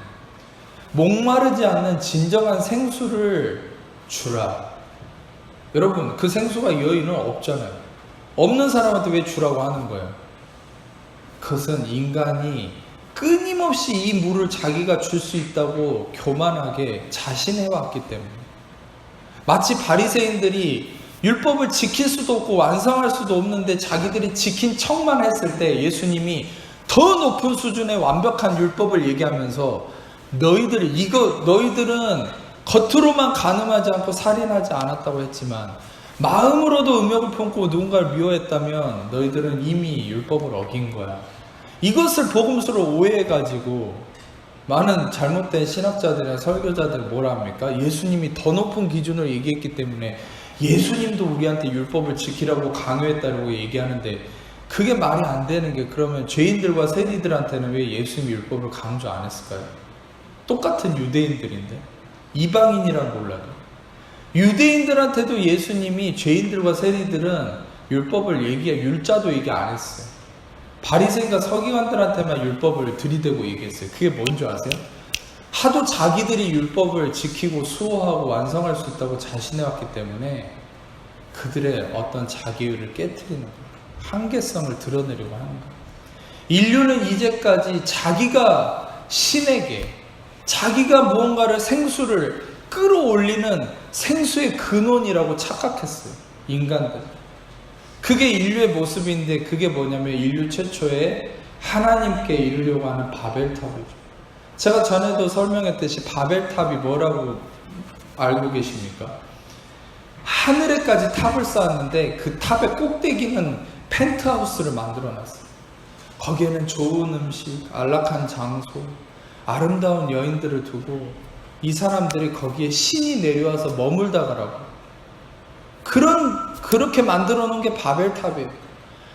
Speaker 1: 목마르지 않는 진정한 생수를 주라. 여러분 그 생수가 이 여인은 없잖아요. 없는 사람한테 왜 주라고 하는 거예요? 그것은 인간이 끊임없이 이 물을 자기가 줄 수 있다고 교만하게 자신해왔기 때문에, 마치 바리새인들이 율법을 지킬 수도 없고 완성할 수도 없는데 자기들이 지킨 척만 했을 때 예수님이 더 높은 수준의 완벽한 율법을 얘기하면서 너희들은 겉으로만 간음하지 않고 살인하지 않았다고 했지만 마음으로도 음욕을 품고 누군가를 미워했다면 너희들은 이미 율법을 어긴 거야. 이것을 복음서로 오해해가지고 많은 잘못된 신학자들이나 설교자들이 뭐라 합니까? 예수님이 더 높은 기준을 얘기했기 때문에 예수님도 우리한테 율법을 지키라고 강요했다고 얘기하는데, 그게 말이 안 되는 게, 그러면 죄인들과 세리들한테는 왜 예수님이 율법을 강조 안 했을까요? 똑같은 유대인들인데, 이방인이란 몰라도. 유대인들한테도 예수님이 죄인들과 세리들은 율법을 율자도 얘기 안 했어요. 바리새인과 서기관들한테만 율법을 들이대고 얘기했어요. 그게 뭔지 아세요? 하도 자기들이 율법을 지키고 수호하고 완성할 수 있다고 자신해왔기 때문에 그들의 어떤 자기의를 깨트리는 거예요. 한계성을 드러내려고 하는 거예요. 인류는 이제까지 자기가 신에게, 자기가 무언가를 생수를 끌어올리는 생수의 근원이라고 착각했어요. 인간들. 그게 인류의 모습인데 그게 뭐냐면 인류 최초의 하나님께 이르려고 하는 바벨탑이죠. 제가 전에도 설명했듯이 바벨탑이 뭐라고 알고 계십니까? 하늘에까지 탑을 쌓았는데 그 탑의 꼭대기는 펜트하우스를 만들어놨어요. 거기에는 좋은 음식, 안락한 장소, 아름다운 여인들을 두고 이 사람들이 거기에 신이 내려와서 머물다 가라고. 그렇게 만들어 놓은 게 바벨탑이에요.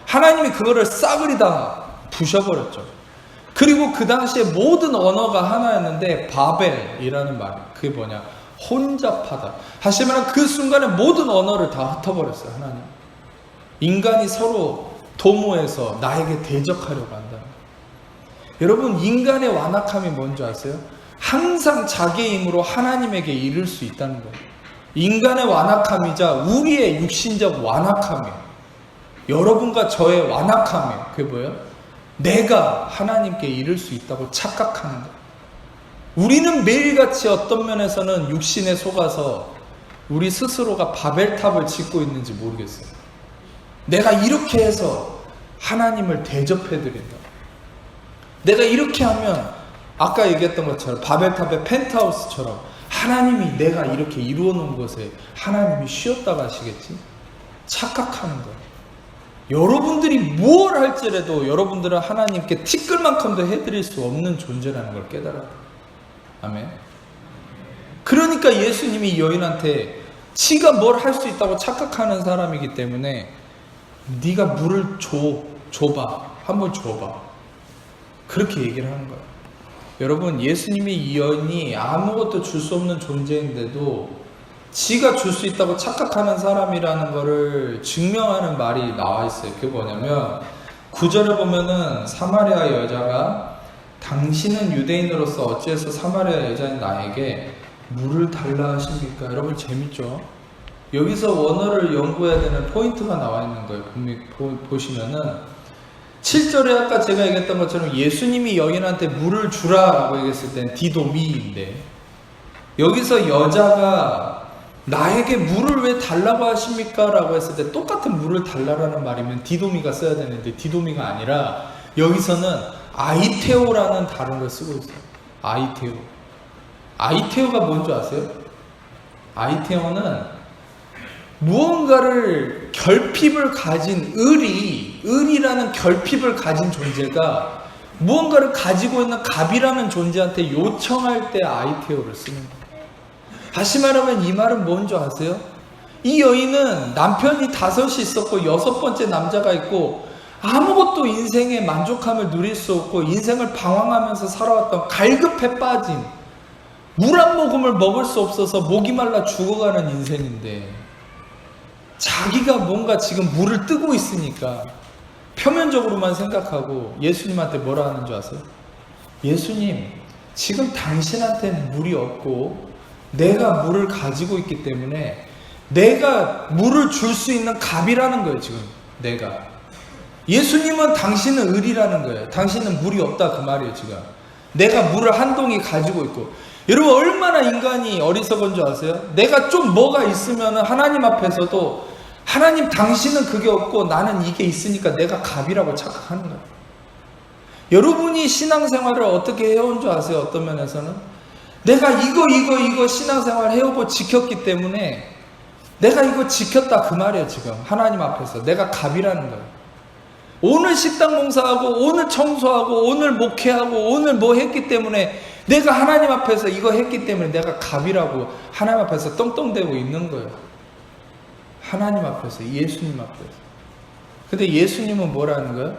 Speaker 1: 하나님이 그거를 싸그리 다 부셔버렸죠. 그리고 그 당시에 모든 언어가 하나였는데 바벨이라는 말, 그게 뭐냐? 혼잡하다. 다시 말하면 그 순간에 모든 언어를 다 흩어버렸어요. 하나님. 인간이 서로 도모해서 나에게 대적하려고 한다. 여러분, 인간의 완악함이 뭔지 아세요? 항상 자기의 힘으로 하나님에게 이를 수 있다는 거예요. 인간의 완악함이자 우리의 육신적 완악함이에요. 여러분과 저의 완악함이에요. 그게 뭐예요? 내가 하나님께 이를 수 있다고 착각하는 거예요. 우리는 매일같이 어떤 면에서는 육신에 속아서 우리 스스로가 바벨탑을 짓고 있는지 모르겠어요. 내가 이렇게 해서 하나님을 대접해드린다. 내가 이렇게 하면 아까 얘기했던 것처럼 바벨탑의 펜트하우스처럼 하나님이 내가 이렇게 이루어 놓은 것에 하나님이 쉬었다 가시겠지? 착각하는 거예요. 여러분들이 무엇을 할지라도 여러분들은 하나님께 티끌만큼도 해드릴 수 없는 존재라는 걸 깨달아야 돼요. 아멘. 그러니까 예수님이 이 여인한테 지가 뭘 할 수 있다고 착각하는 사람이기 때문에 네가 물을 줘봐. 한번 줘봐. 그렇게 얘기를 하는 거예요. 여러분, 예수님이 이 여인이 아무것도 줄 수 없는 존재인데도 지가 줄 수 있다고 착각하는 사람이라는 거를 증명하는 말이 나와 있어요. 그게 뭐냐면 9절에 보면은 사마리아 여자가 당신은 유대인으로서 어찌해서 사마리아 여자인 나에게 물을 달라 하십니까? 여러분, 재밌죠? 여기서 원어를 연구해야 되는 포인트가 나와 있는 거예요. 분명히 보시면은 7절에 아까 제가 얘기했던 것처럼 예수님이 여인한테 물을 주라라고 얘기했을 땐 디도미인데, 여기서 여자가 나에게 물을 왜 달라고 하십니까? 라고 했을 때 똑같은 물을 달라라는 말이면 디도미가 써야 되는데 디도미가 아니라 여기서는 아이테오라는 단어를 쓰고 있어요. 아이테오. 아이테오가 뭔지 아세요? 아이테오는 무언가를 결핍을 가진 을이라는 결핍을 가진 존재가 무언가를 가지고 있는 갑이라는 존재한테 요청할 때 아이테오를 쓰는 거예요. 다시 말하면 이 말은 뭔지 아세요? 이 여인은 남편이 5이 있었고 6번째 남자가 있고 아무것도 인생의 만족함을 누릴 수 없고 인생을 방황하면서 살아왔던 갈급에 빠진 물 한 모금을 먹을 수 없어서 목이 말라 죽어가는 인생인데 자기가 뭔가 지금 물을 뜨고 있으니까 표면적으로만 생각하고 예수님한테 뭐라 하는 줄 아세요? 예수님, 지금 당신한테는 물이 없고 내가 물을 가지고 있기 때문에 내가 물을 줄 수 있는 갑이라는 거예요. 지금 내가. 예수님은 당신은 을이라는 거예요. 당신은 물이 없다 그 말이에요. 지금 내가 물을 한 동이 가지고 있고. 여러분, 얼마나 인간이 어리석은 줄 아세요? 내가 좀 뭐가 있으면 하나님 앞에서도 하나님 당신은 그게 없고 나는 이게 있으니까 내가 갑이라고 착각하는 거예요. 여러분이 신앙생활을 어떻게 해온 줄 아세요? 어떤 면에서는 내가 이거 신앙생활 해오고 지켰기 때문에 내가 이거 지켰다 그 말이에요. 지금 하나님 앞에서 내가 갑이라는 거예요. 오늘 식당 봉사하고 오늘 청소하고 오늘 목회하고 오늘 뭐 했기 때문에 내가 하나님 앞에서 이거 했기 때문에 내가 갑이라고 하나님 앞에서 떵떵대고 있는 거예요. 하나님 앞에서, 예수님 앞에서. 근데 예수님은 뭐라는 거예요?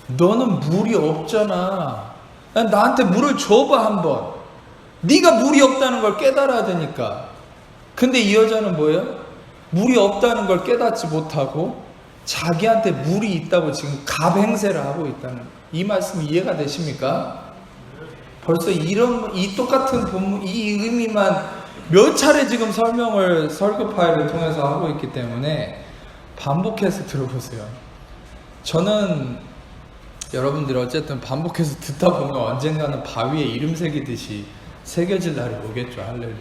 Speaker 1: 너는 물이 없잖아. 나한테 물을 줘봐 한번. 네가 물이 없다는 걸 깨달아야 되니까. 근데 이 여자는 뭐예요? 물이 없다는 걸 깨닫지 못하고 자기한테 물이 있다고 지금 갑행세를 하고 있다는, 이 말씀 이해가 되십니까? 벌써 이 똑같은 본문, 이 의미만 몇 차례 지금 설명을 설교 파일을 통해서 하고 있기 때문에 반복해서 들어보세요. 저는 여러분들이 어쨌든 반복해서 듣다 보면 언젠가는 바위에 이름 새기듯이 새겨질 날이 오겠죠. 할렐루야.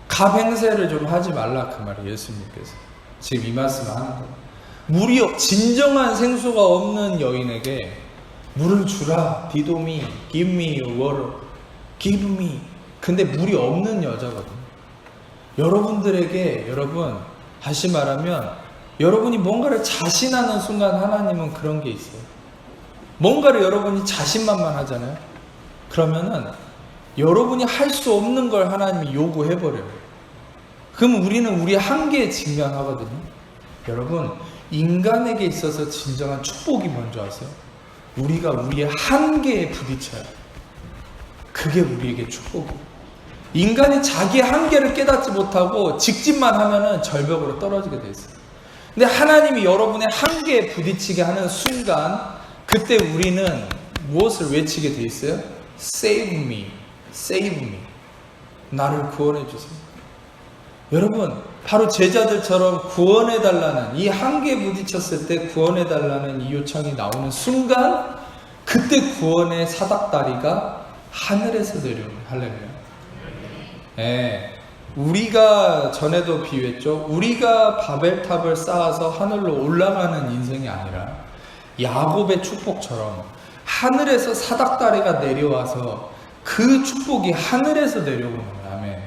Speaker 1: 갑행세를 좀 하지 말라 그 말이에요. 예수님께서 지금 이 말씀을 하는 거예요. 물이 진정한 생수가 없는 여인에게 물을 주라. 디도미, give me water, give me. 근데 물이 없는 여자거든요. 여러분들에게, 여러분 다시 말하면 여러분이 뭔가를 자신하는 순간 하나님은 그런 게 있어요. 뭔가를 여러분이 자신만만하잖아요. 그러면은 여러분이 할 수 없는 걸 하나님이 요구해버려요. 그럼 우리는 우리의 한계에 직면하거든요. 여러분, 인간에게 있어서 진정한 축복이 뭔지 아세요? 우리가 우리의 한계에 부딪혀요. 그게 우리에게 축복이에요. 인간이 자기의 한계를 깨닫지 못하고 직진만 하면은 절벽으로 떨어지게 돼 있어요. 근데 하나님이 여러분의 한계에 부딪히게 하는 순간, 그때 우리는 무엇을 외치게 돼 있어요? Save me, save me. 나를 구원해 주세요. 여러분, 바로 제자들처럼 구원해 달라는, 이 한계에 부딪혔을 때 구원해 달라는 이 요청이 나오는 순간, 그때 구원의 사닥다리가 하늘에서 내려오는. 할렐루야. 네, 우리가 전에도 비유했죠. 우리가 바벨탑을 쌓아서 하늘로 올라가는 인생이 아니라 야곱의 축복처럼 하늘에서 사닥다리가 내려와서 그 축복이 하늘에서 내려오는 거예요. 아멘.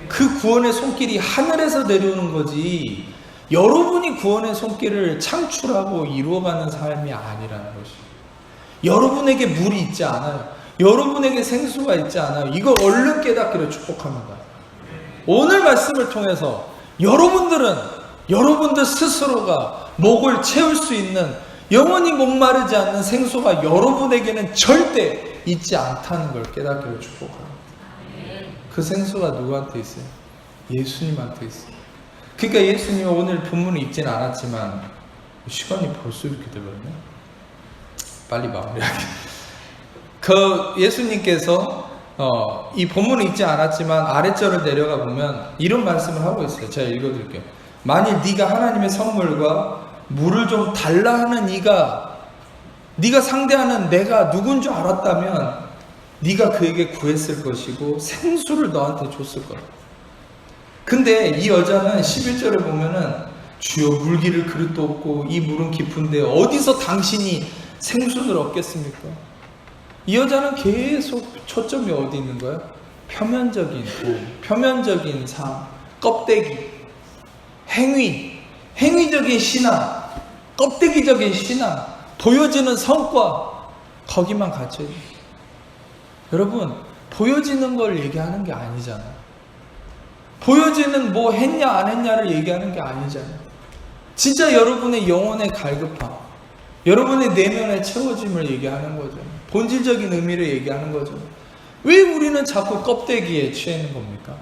Speaker 1: 그 구원의 손길이 하늘에서 내려오는 거지, 여러분이 구원의 손길을 창출하고 이루어가는 삶이 아니라는 것이에요. 여러분에게 물이 있지 않아요. 여러분에게 생수가 있지 않아요. 이걸 얼른 깨닫기를 축복합니다. 오늘 말씀을 통해서 여러분들 스스로가 목을 채울 수 있는, 영원히 목마르지 않는 생수가 여러분에게는 절대 있지 않다는 걸 깨닫기를 축복합니다. 그 생수가 누구한테 있어요? 예수님한테 있어요. 그러니까 예수님이 오늘 본문을 읽지는 않았지만, 시간이 벌써 이렇게 되거든요. 빨리 마무리하게. 예수님께서 이 본문을 읽지 않았지만 아래절을 내려가 보면 이런 말씀을 하고 있어요. 제가 읽어드릴게요. 만일 네가 하나님의 선물과 물을 좀 달라 하는 네가 상대하는 내가 누군 줄 알았다면 네가 그에게 구했을 것이고 생수를 너한테 줬을 거다. 근데 이 여자는 11절에 보면은 주여 물기를 그릇도 없고 이 물은 깊은데 어디서 당신이 생수를 얻겠습니까? 이 여자는 계속 초점이 어디 있는 거예요? 표면적인 도움, 표면적인 삶, 껍데기, 행위적인 신앙, 껍데기적인 신앙, 보여지는 성과, 거기만 갇혀있어요. 여러분, 보여지는 걸 얘기하는 게 아니잖아요. 보여지는 뭐 했냐 안 했냐를 얘기하는 게 아니잖아요. 진짜 여러분의 영혼의 갈급함, 여러분의 내면의 채워짐을 얘기하는 거죠. 본질적인 의미를 얘기하는 거죠. 왜 우리는 자꾸 껍데기에 취해 있는 겁니까?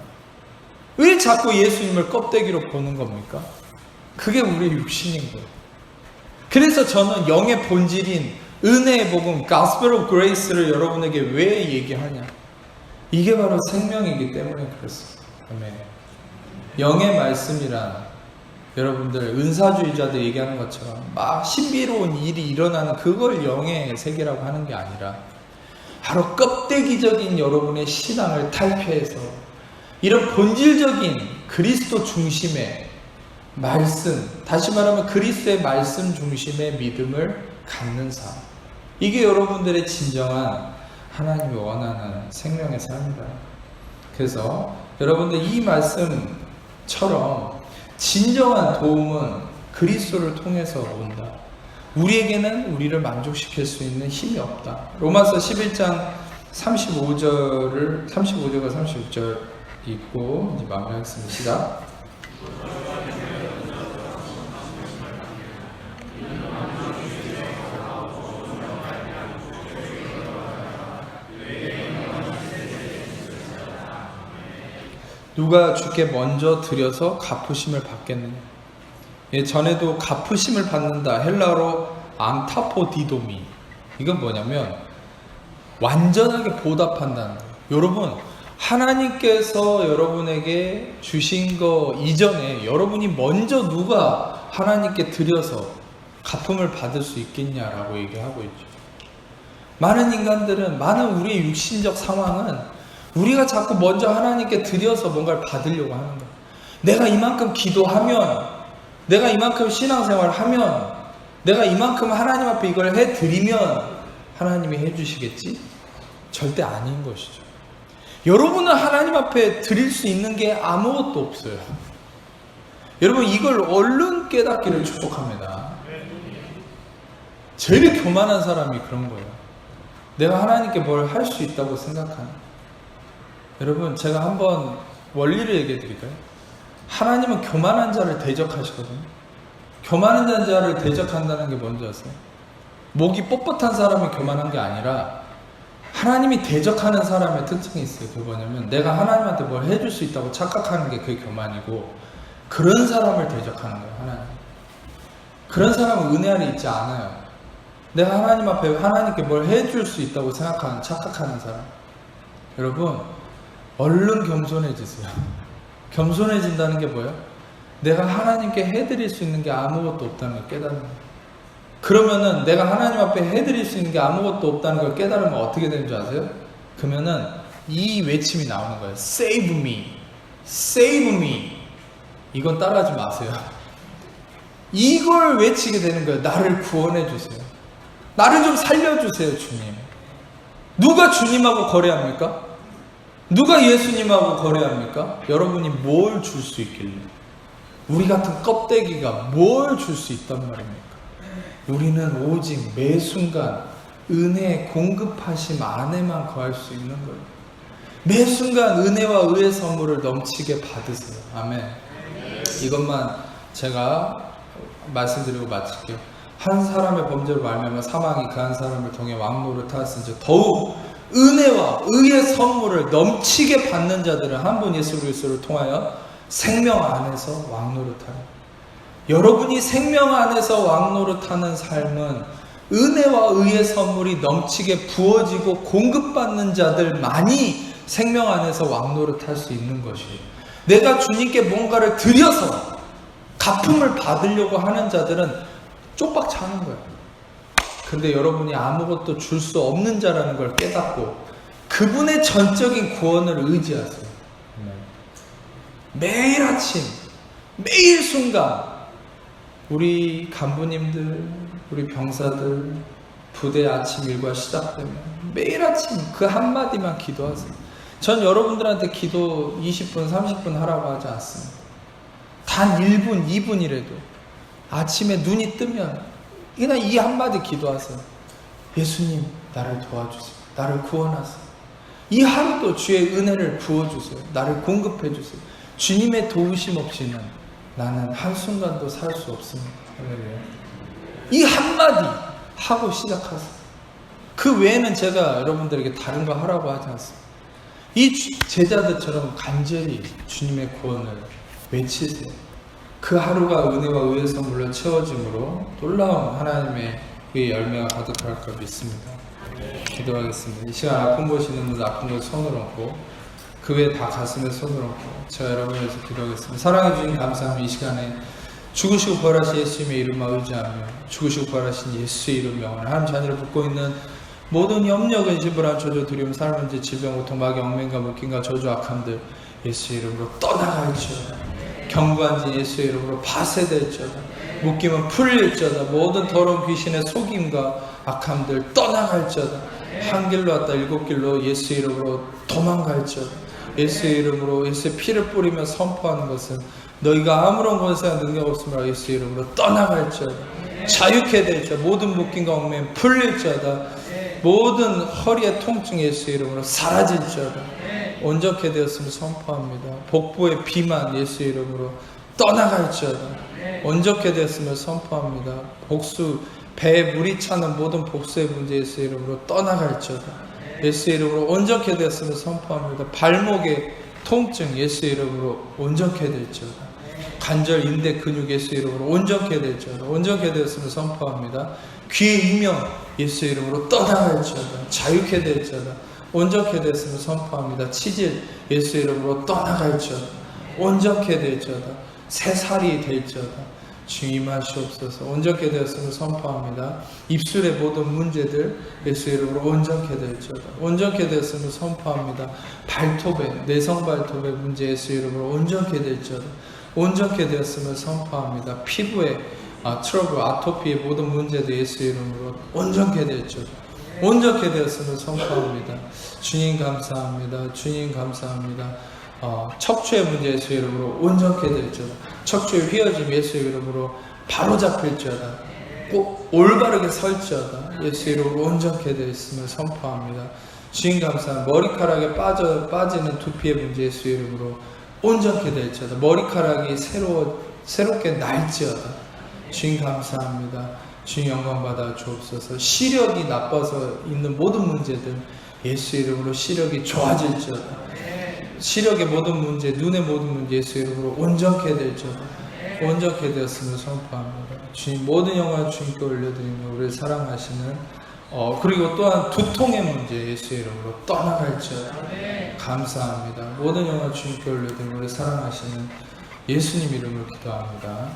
Speaker 1: 왜 자꾸 예수님을 껍데기로 보는 겁니까? 그게 우리의 육신인 거예요. 그래서 저는 영의 본질인 은혜의 복음, Gospel of Grace를 여러분에게 왜 얘기하냐? 이게 바로 생명이기 때문에 그렇습니다. 아멘. 영의 말씀이란, 여러분들 은사주의자들 얘기하는 것처럼 막 신비로운 일이 일어나는 그걸 영의 세계라고 하는 게 아니라 바로 껍데기적인 여러분의 신앙을 탈피해서 이런 본질적인 그리스도 중심의 말씀, 다시 말하면 그리스도의 말씀 중심의 믿음을 갖는 삶, 이게 여러분들의 진정한 하나님이 원하는 생명의 삶이다. 그래서 여러분들 이 말씀처럼 진정한 도움은 그리스도를 통해서 온다. 우리에게는 우리를 만족시킬 수 있는 힘이 없다. 로마서 11장 35절과 36절 읽고 이제 마무리하겠습니다. 시작. 누가 주께 먼저 드려서 갚으심을 받겠느냐. 예, 전에도 갚으심을 받는다, 헬라어로 암타포디도미. 이건 뭐냐면 완전하게 보답한다는 거예요. 여러분, 하나님께서 여러분에게 주신 거 이전에 여러분이 먼저 누가 하나님께 드려서 갚음을 받을 수 있겠냐라고 얘기하고 있죠. 많은 인간들은, 많은 우리의 육신적 상황은 우리가 자꾸 먼저 하나님께 드려서 뭔가를 받으려고 하는 거예요. 내가 이만큼 기도하면, 내가 이만큼 신앙생활하면, 내가 이만큼 하나님 앞에 이걸 해드리면 하나님이 해주시겠지? 절대 아닌 것이죠. 여러분은 하나님 앞에 드릴 수 있는 게 아무것도 없어요. 여러분, 이걸 얼른 깨닫기를 축복합니다. 제일 교만한 사람이 그런 거예요. 내가 하나님께 뭘 할 수 있다고 생각하는. 여러분, 제가 한번 원리를 얘기해 드릴까요? 하나님은 교만한 자를 대적하시거든요. 교만한 자를 대적한다는 게 뭔지 아세요? 목이 뻣뻣한 사람이 교만한 게 아니라 하나님이 대적하는 사람의 특징이 있어요. 그게 뭐냐면 내가 하나님한테 뭘 해줄 수 있다고 착각하는 게 그게 교만이고, 그런 사람을 대적하는 거예요. 하나님. 그런 사람은 은혜 아래 있지 않아요. 내가 하나님 앞에 하나님께 뭘 해줄 수 있다고 생각하는, 착각하는 사람. 여러분, 얼른 겸손해지세요. 겸손해진다는 게 뭐예요? 내가 하나님께 해드릴 수 있는 게 아무것도 없다는 걸 깨닫는 거예요. 그러면은 내가 하나님 앞에 해드릴 수 있는 게 아무것도 없다는 걸 깨달으면 어떻게 되는 줄 아세요? 그러면은 이 외침이 나오는 거예요. Save me, save me. 이건 따라하지 마세요. 이걸 외치게 되는 거예요. 나를 구원해 주세요. 나를 좀 살려주세요, 주님. 누가 주님하고 거래합니까? 누가 예수님하고 거래합니까? 여러분이 뭘 줄 수 있길래? 우리 같은 껍데기가 뭘 줄 수 있단 말입니까? 우리는 오직 매 순간 은혜의 공급하심 안에만 거할 수 있는 거예요. 매 순간 은혜와 의의 선물을 넘치게 받으세요. 아멘. 이것만 제가 말씀드리고 마칠게요. 한 사람의 범죄로 말미암아 사망이 그 한 사람을 통해 왕노를 타았으니 더욱 은혜와 의의 선물을 넘치게 받는 자들은 한 분 예수 그리스도를 통하여 생명 안에서 왕노릇하라. 여러분이 생명 안에서 왕노릇하는 삶은 은혜와 의의 선물이 넘치게 부어지고 공급받는 자들만이 생명 안에서 왕노릇할 수 있는 것이에요. 내가 주님께 뭔가를 드려서 갚음을 받으려고 하는 자들은 쪽박 차는 거예요. 근데 여러분이 아무것도 줄 수 없는 자라는 걸 깨닫고 그분의 전적인 구원을 의지하세요. 매일 아침, 매일 순간 우리 간부님들, 우리 병사들 부대 아침 일과 시작되면 매일 아침 그 한마디만 기도하세요. 전 여러분들한테 기도 20분, 30분 하라고 하지 않습니다. 단 1분, 2분이라도 아침에 눈이 뜨면 그냥 이 한마디 기도하세요. 예수님, 나를 도와주세요. 나를 구원하세요. 이 하루도 주의 은혜를 부어주세요. 나를 공급해주세요. 주님의 도우심 없이는 나는 한순간도 살 수 없습니다. 이 한마디 하고 시작하세요. 그 외에는 제가 여러분들에게 다른 거 하라고 하지 않습니다. 이 제자들처럼 간절히 주님의 구원을 외치세요. 그 하루가 은혜와 의의 선물로 채워짐으로 놀라운 하나님의 그 열매가 가득할 걸 믿습니다. 기도하겠습니다. 이 시간 아픈 곳이 있는 분들 아픈 곳에 손을 얹고 그 외에 다 가슴에 손을 얹고 제가 여러분을 위해서 기도하겠습니다. 사랑해 주님 감사합니다. 이 시간에 죽으시고 부활하신 예수님의 이름만 의지하며 죽으시고 부활하신 예수의 이름 명하는 하나님 자녀를 붙고 있는 모든 염려, 근심, 불안, 저주, 두려움, 삶, 문제, 질병, 고통, 마귀, 얽매임과 묶임과 저주, 악함들 예수의 이름으로 떠나갈지어다. 경고한지 예수의 이름으로 파쇄될지어다. 묶임은 풀릴지어다. 모든 더러운 귀신의 속임과 악함들 떠나갈지어다. 한 길로 왔다 7길로 예수의 이름으로 도망갈지어다. 예수의 이름으로 예수의 피를 뿌리며 선포하는 것은 너희가 아무런 권세와 능력 없음을 예수의 이름으로 떠나갈지어다. 자유케 될지어다. 모든 묶임과 얽매임 풀릴지어다. 모든 허리의 통증 예수의 이름으로 사라질지어다. 온전케 되었음을 선포합니다. 복부의 비만 예수의 이름으로 떠나갈지어다. 온전케 되었음을 선포합니다. 복수 배에 물이 차는 모든 복수의 문제 예수의 이름으로 떠나갈지어다. 예수의 이름으로 온전케 되었음을 선포합니다. 발목의 통증 예수의 이름으로 온전케 될지어다. 관절 인대 근육 예수의 이름으로 온전케 될지어다. 온전케 되었음을 선포합니다. 귀의 이명 예수의 이름으로 떠나갈지어다. 자유케 될지어다. 온전케 됐음을 선포합니다. 치질 예수의 이름으로 떠나갈지어다. 온전케 될지어다. 새살이 될지어다. 주님 임하시옵소서. 온전케 되었음을 선포합니다. 입술의 모든 문제들 예수 이름으로 온전케 될지어다. 온전케 되었음을 선포합니다. 발톱에 내성 발톱의 문제 예수 이름으로 온전케 될지어다. 온전케 되었음을 선포합니다. 피부에 트러블, 아토피의 모든 문제도 예수 이름으로 온전케 될지어다. 온전케 되었음을 선포합니다. 주님 감사합니다. 주님 감사합니다. 척추의 문제 예수 이름으로 온전케 될지어다. 척추의 휘어짐 예수 이름으로 바로 잡힐지어다. 꼭 올바르게 설지어다. 예수 이름으로 온전케 되었음을 선포합니다. 주님 감사합니다. 머리카락에 빠지는 두피의 문제 예수 이름으로 온전케 될지어다. 머리카락이 새롭게 날지어다. 주님 감사합니다. 주님 영광 받아 주옵소서. 시력이 나빠서 있는 모든 문제들 예수 이름으로 시력이 좋아질지어다. 시력의 모든 문제, 눈의 모든 문제 예수 이름으로 온전케 될지어다. 온전케 되었음을 선포합니다. 주님 모든 영광 주님께 올려드리며 우리를 사랑하시는 그리고 또한 두통의 문제 예수 이름으로 떠나갈지어다. 감사합니다. 모든 영광 주님께 올려드리며 우리를 사랑하시는 예수님 이름으로 기도합니다.